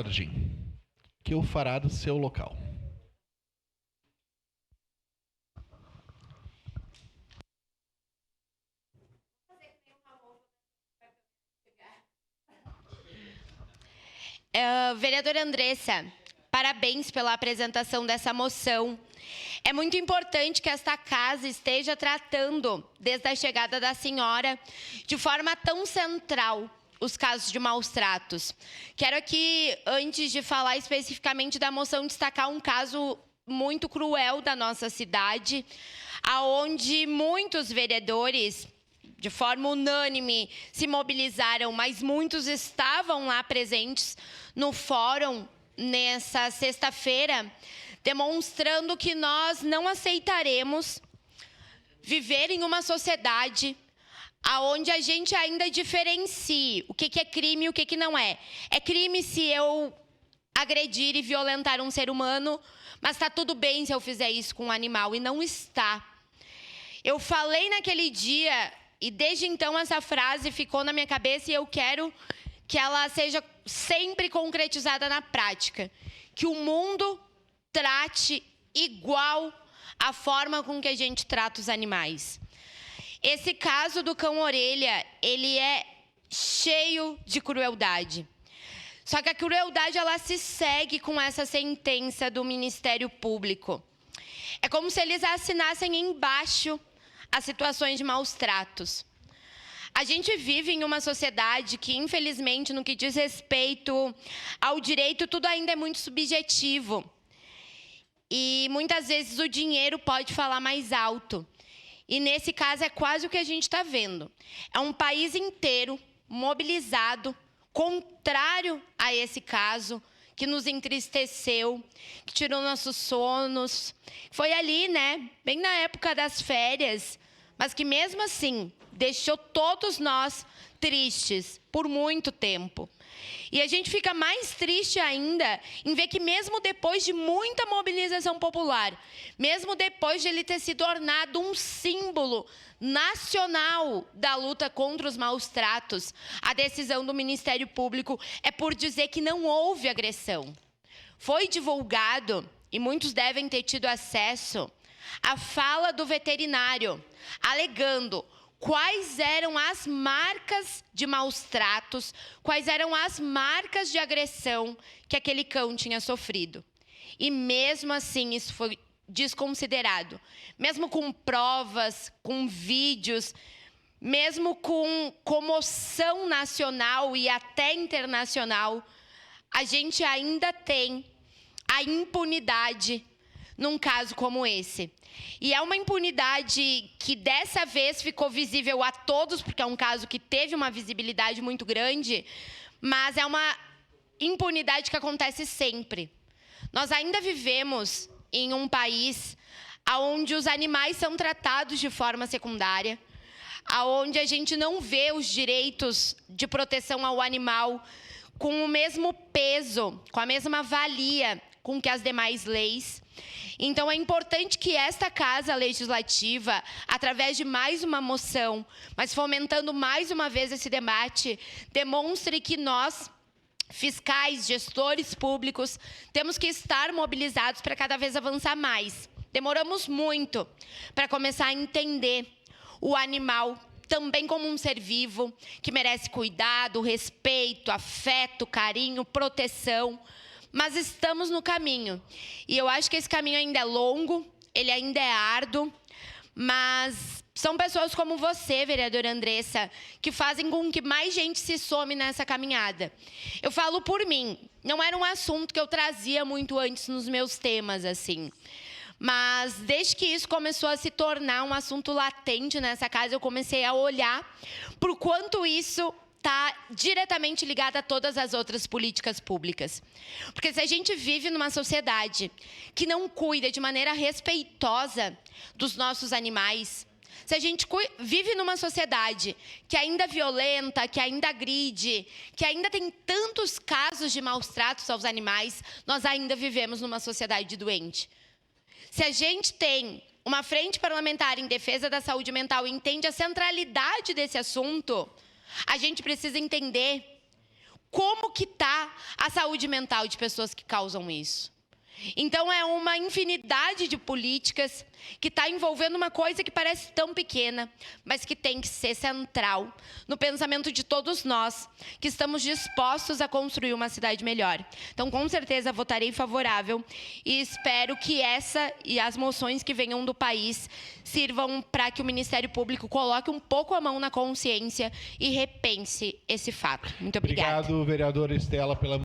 ordem que o fará do seu local. Vereadora Andressa, parabéns pela apresentação dessa moção. É muito importante que esta casa esteja tratando, desde a chegada da senhora, de forma tão central, os casos de maus tratos. Quero aqui, antes de falar especificamente da moção, destacar um caso muito cruel da nossa cidade, aonde muitos vereadores, de forma unânime, se mobilizaram, mas muitos estavam lá presentes no fórum nessa sexta-feira, demonstrando que nós não aceitaremos viver em uma sociedade aonde a gente ainda diferencie o que é crime e o que não é. É crime se eu agredir e violentar um ser humano, mas está tudo bem se eu fizer isso com um animal, e não está. Eu falei naquele dia, e desde então essa frase ficou na minha cabeça, e eu quero que ela seja sempre concretizada na prática. Que o mundo trate igual a forma com que a gente trata os animais. Esse caso do cão-orelha, ele é cheio de crueldade. Só que a crueldade, ela se segue com essa sentença do Ministério Público. É como se eles assinassem embaixo as situações de maus tratos. A gente vive em uma sociedade que, infelizmente, no que diz respeito ao direito, tudo ainda é muito subjetivo. E, muitas vezes, o dinheiro pode falar mais alto. E, nesse caso, é quase o que a gente está vendo. É um país inteiro mobilizado, contrário a esse caso, que nos entristeceu, que tirou nossos sonos. Foi ali, né, bem na época das férias, mas que, mesmo assim, deixou todos nós tristes por muito tempo. E a gente fica mais triste ainda em ver que, mesmo depois de muita mobilização popular, mesmo depois de ele ter se tornado um símbolo nacional da luta contra os maus tratos, a decisão do Ministério Público é por dizer que não houve agressão. Foi divulgado, e muitos devem ter tido acesso, a fala do veterinário, alegando quais eram as marcas de maus tratos, quais eram as marcas de agressão que aquele cão tinha sofrido. E mesmo assim isso foi desconsiderado. Mesmo com provas, com vídeos, mesmo com comoção nacional e até internacional, a gente ainda tem a impunidade num caso como esse. E é uma impunidade que dessa vez ficou visível a todos, porque é um caso que teve uma visibilidade muito grande, mas é uma impunidade que acontece sempre. Nós ainda vivemos em um país onde os animais são tratados de forma secundária, onde a gente não vê os direitos de proteção ao animal com o mesmo peso, com a mesma valia com que as demais leis. Então, é importante que esta Casa Legislativa, através de mais uma moção, mas fomentando mais uma vez esse debate, demonstre que nós, fiscais, gestores públicos, temos que estar mobilizados para cada vez avançar mais. Demoramos muito para começar a entender o animal também como um ser vivo, que merece cuidado, respeito, afeto, carinho, proteção. Mas estamos no caminho. E eu acho que esse caminho ainda é longo, ele ainda é árduo, mas são pessoas como você, vereadora Andressa, que fazem com que mais gente se some nessa caminhada. Eu falo por mim, não era um assunto que eu trazia muito antes nos meus temas, assim. Mas desde que isso começou a se tornar um assunto latente nessa casa, eu comecei a olhar por quanto isso está diretamente ligada a todas as outras políticas públicas. Porque se a gente vive numa sociedade que não cuida de maneira respeitosa dos nossos animais, se a gente vive numa sociedade que ainda violenta, que ainda agride, que ainda tem tantos casos de maus tratos aos animais, nós ainda vivemos numa sociedade doente. Se a gente tem uma frente parlamentar em defesa da saúde mental e entende a centralidade desse assunto, a gente precisa entender como que está a saúde mental de pessoas que causam isso. Então, é uma infinidade de políticas que está envolvendo uma coisa que parece tão pequena, mas que tem que ser central no pensamento de todos nós, que estamos dispostos a construir uma cidade melhor. Então, com certeza, votarei favorável e espero que essa e as moções que venham do país sirvam para que o Ministério Público coloque um pouco a mão na consciência e repense esse fato. Muito obrigada. Obrigado, vereadora Estela, pela